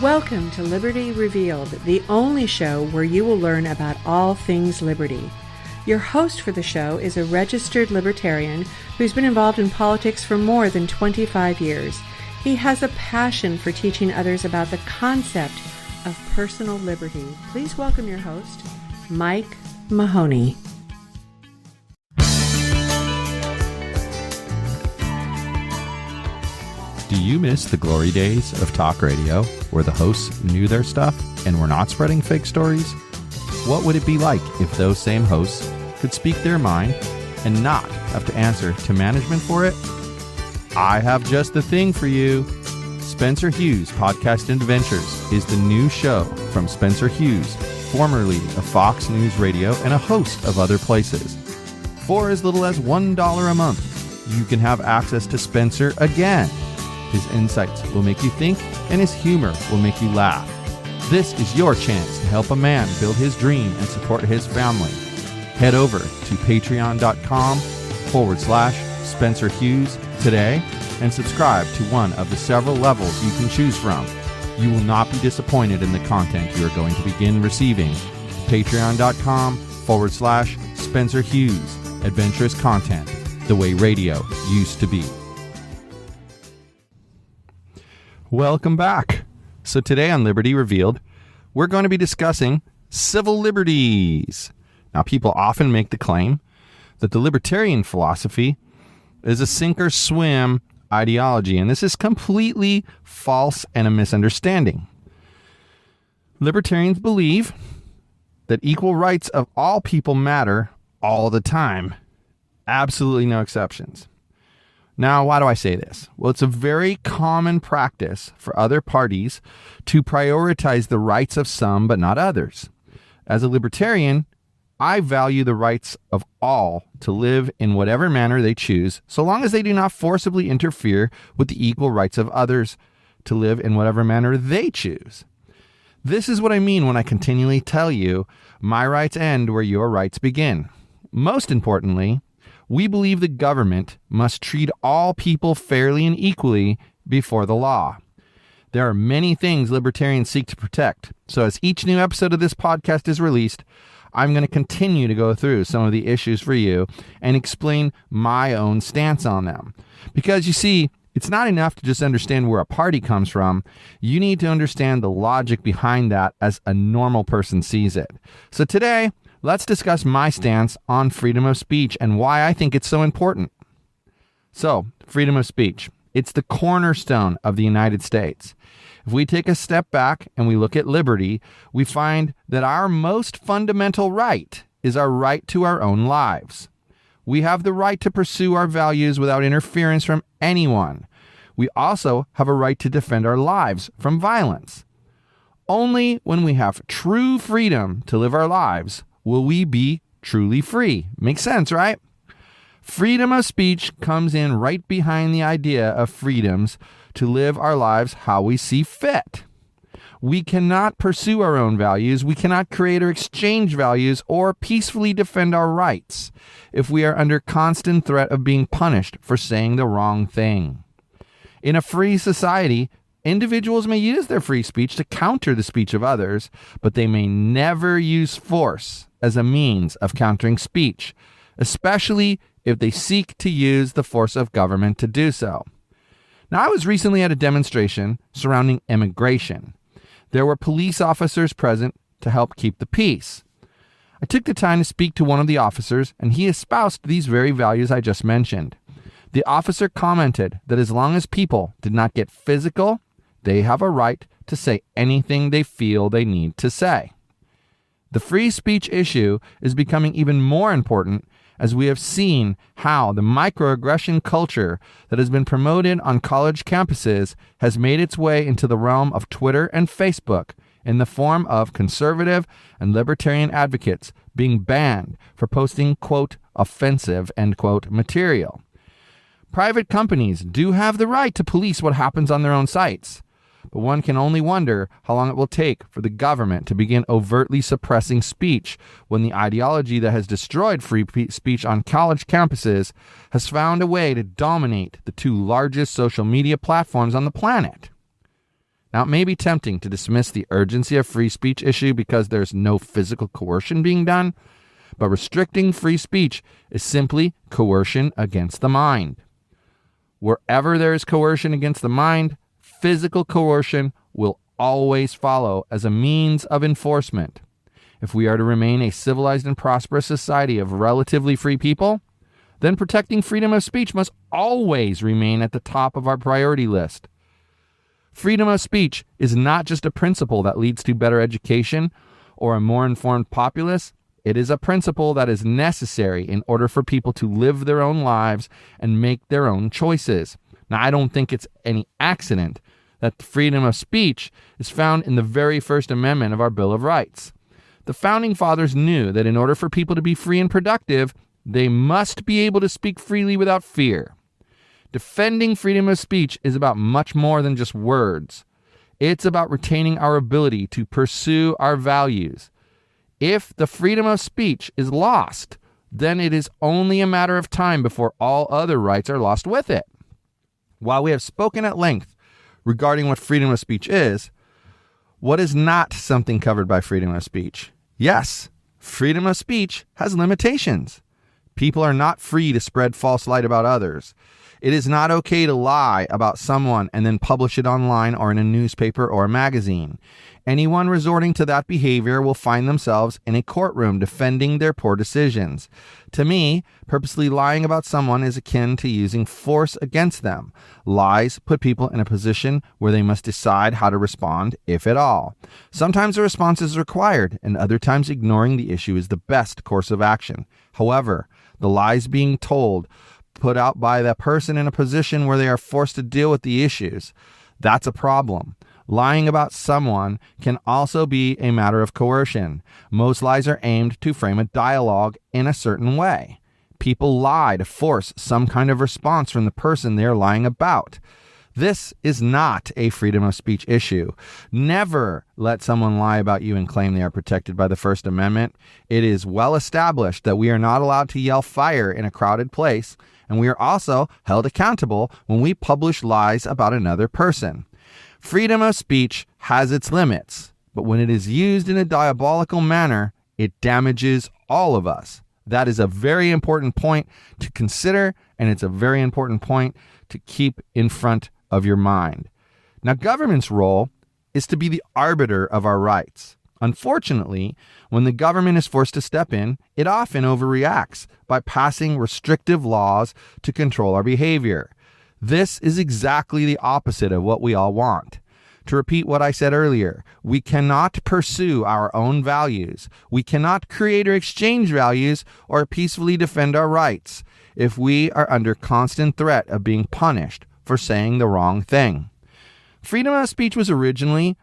Welcome to Liberty Revealed, the only show where you will learn about all things liberty. Your host for the show is a registered libertarian who's been involved in politics for more than 25 years. He has a passion for teaching others about the concept of personal liberty. Please welcome your host, Mike Mahoney. Do you miss the glory days of talk radio where the hosts knew their stuff and were not spreading fake stories? What would it be like if those same hosts could speak their mind and not have to answer to management for it? I have just the thing for you. Spencer Hughes Podcast Adventures is the new show from Spencer Hughes, formerly of Fox News Radio and a host of other places. For as little as $1 a month, you can have access to Spencer again. His insights will make you think, and his humor will make you laugh. This is your chance to help a man build his dream and support his family. Head over to patreon.com/Spencer Hughes today and subscribe to one of the several levels you can choose from. You will not be disappointed in the content you are going to begin receiving. Patreon.com/Spencer Hughes. Adventurous content, the way radio used to be. Welcome back. So today on Liberty Revealed, we're going to be discussing civil liberties. Now, people often make the claim that the libertarian philosophy is a sink or swim ideology, and this is completely false and a misunderstanding. Libertarians believe that equal rights of all people matter all the time. Absolutely no exceptions. Now, why do I say this? Well, it's a very common practice for other parties to prioritize the rights of some but not others. As a libertarian, I value the rights of all to live in whatever manner they choose, so long as they do not forcibly interfere with the equal rights of others to live in whatever manner they choose. This is what I mean when I continually tell you, my rights end where your rights begin. Most importantly, we believe the government must treat all people fairly and equally before the law. There are many things libertarians seek to protect. So as each new episode of this podcast is released, I'm going to continue to go through some of the issues for you and explain my own stance on them. Because you see, it's not enough to just understand where a party comes from. You need to understand the logic behind that as a normal person sees it. So today, let's discuss my stance on freedom of speech and why I think it's so important. So, freedom of speech. It's the cornerstone of the United States. If we take a step back and we look at liberty, we find that our most fundamental right is our right to our own lives. We have the right to pursue our values without interference from anyone. We also have a right to defend our lives from violence. Only when we have true freedom to live our lives will we be truly free. Makes sense, right? Freedom of speech comes in right behind the idea of freedoms to live our lives how we see fit. We cannot pursue our own values, we cannot create or exchange values, or peacefully defend our rights if we are under constant threat of being punished for saying the wrong thing. In a free society, individuals may use their free speech to counter the speech of others, but they may never use force as a means of countering speech, especially if they seek to use the force of government to do so. Now, I was recently at a demonstration surrounding immigration. There were police officers present to help keep the peace. I took the time to speak to one of the officers, and he espoused these very values I just mentioned. The officer commented that as long as people did not get physical, they have a right to say anything they feel they need to say. The free speech issue is becoming even more important as we have seen how the microaggression culture that has been promoted on college campuses has made its way into the realm of Twitter and Facebook in the form of conservative and libertarian advocates being banned for posting, quote, offensive, end quote, material. Private companies do have the right to police what happens on their own sites. But one can only wonder how long it will take for the government to begin overtly suppressing speech when the ideology that has destroyed free speech on college campuses has found a way to dominate the two largest social media platforms on the planet. Now, it may be tempting to dismiss the urgency of free speech issue because there's no physical coercion being done, but restricting free speech is simply coercion against the mind. Wherever there is coercion against the mind, physical coercion will always follow as a means of enforcement. If we are to remain a civilized and prosperous society of relatively free people, then protecting freedom of speech must always remain at the top of our priority list. Freedom of speech is not just a principle that leads to better education or a more informed populace. It is a principle that is necessary in order for people to live their own lives and make their own choices. Now, I don't think it's any accident that freedom of speech is found in the very First Amendment of our Bill of Rights. The Founding Fathers knew that in order for people to be free and productive, they must be able to speak freely without fear. Defending freedom of speech is about much more than just words. It's about retaining our ability to pursue our values. If the freedom of speech is lost, then it is only a matter of time before all other rights are lost with it. While we have spoken at length regarding what freedom of speech is, what is not something covered by freedom of speech? Yes, freedom of speech has limitations. People are not free to spread false light about others. It is not okay to lie about someone and then publish it online or in a newspaper or a magazine. Anyone resorting to that behavior will find themselves in a courtroom defending their poor decisions. To me, purposely lying about someone is akin to using force against them. Lies put people in a position where they must decide how to respond, if at all. Sometimes a response is required, and other times ignoring the issue is the best course of action. However, the lies being told put out by that person in a position where they are forced to deal with the issues. That's a problem. Lying about someone can also be a matter of coercion. Most lies are aimed to frame a dialogue in a certain way. People lie to force some kind of response from the person they are lying about. This is not a freedom of speech issue. Never let someone lie about you and claim they are protected by the First Amendment. It is well established that we are not allowed to yell fire in a crowded place, and we are also held accountable when we publish lies about another person. Freedom of speech has its limits, but when it is used in a diabolical manner, it damages all of us. That is a very important point to consider, and it's a very important point to keep in front of your mind. Now, government's role is to be the arbiter of our rights. Unfortunately, when the government is forced to step in, it often overreacts by passing restrictive laws to control our behavior. This is exactly the opposite of what we all want. To repeat what I said earlier, we cannot pursue our own values. We cannot create or exchange values or peacefully defend our rights if we are under constant threat of being punished for saying the wrong thing. Freedom of speech was originally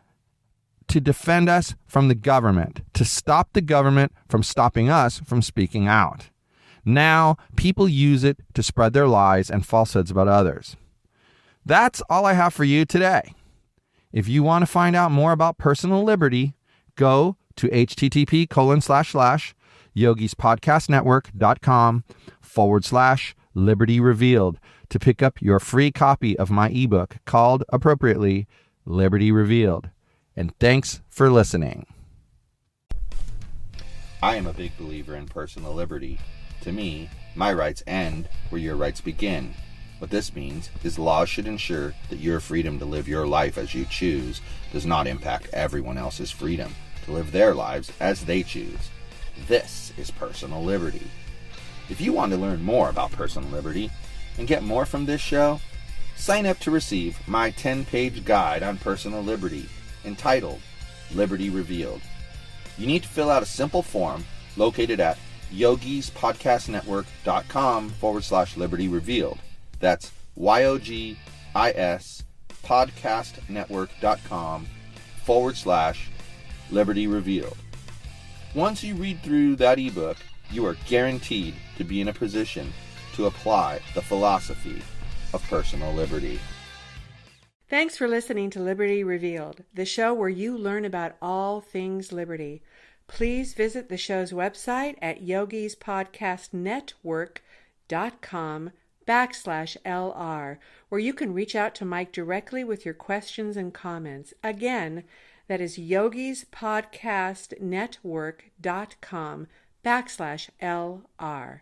to defend us from the government, to stop the government from stopping us from speaking out. Now, people use it to spread their lies and falsehoods about others. That's all I have for you today. If you want to find out more about personal liberty, go to http://yogispodcastnetwork.com/Liberty Revealed to pick up your free copy of my ebook called, appropriately, Liberty Revealed. And thanks for listening. I am a big believer in personal liberty. To me, my rights end where your rights begin. What this means is laws should ensure that your freedom to live your life as you choose does not impact everyone else's freedom to live their lives as they choose. This is personal liberty. If you want to learn more about personal liberty and get more from this show, sign up to receive my 10-page guide on personal liberty entitled Liberty Revealed. You need to fill out a simple form located at yogispodcastnetwork.com/Liberty Revealed. That's YOGIS podcastnetwork.com/Liberty Revealed. Once you read through that ebook, you are guaranteed to be in a position to apply the philosophy of personal liberty. Thanks for listening to Liberty Revealed, the show where you learn about all things liberty. Please visit the show's website at yogispodcastnetwork.com/liberty. yogispodcast.com/LR, where you can reach out to Mike directly with your questions and comments. Again, that is yogispodcastnetwork.com/LR.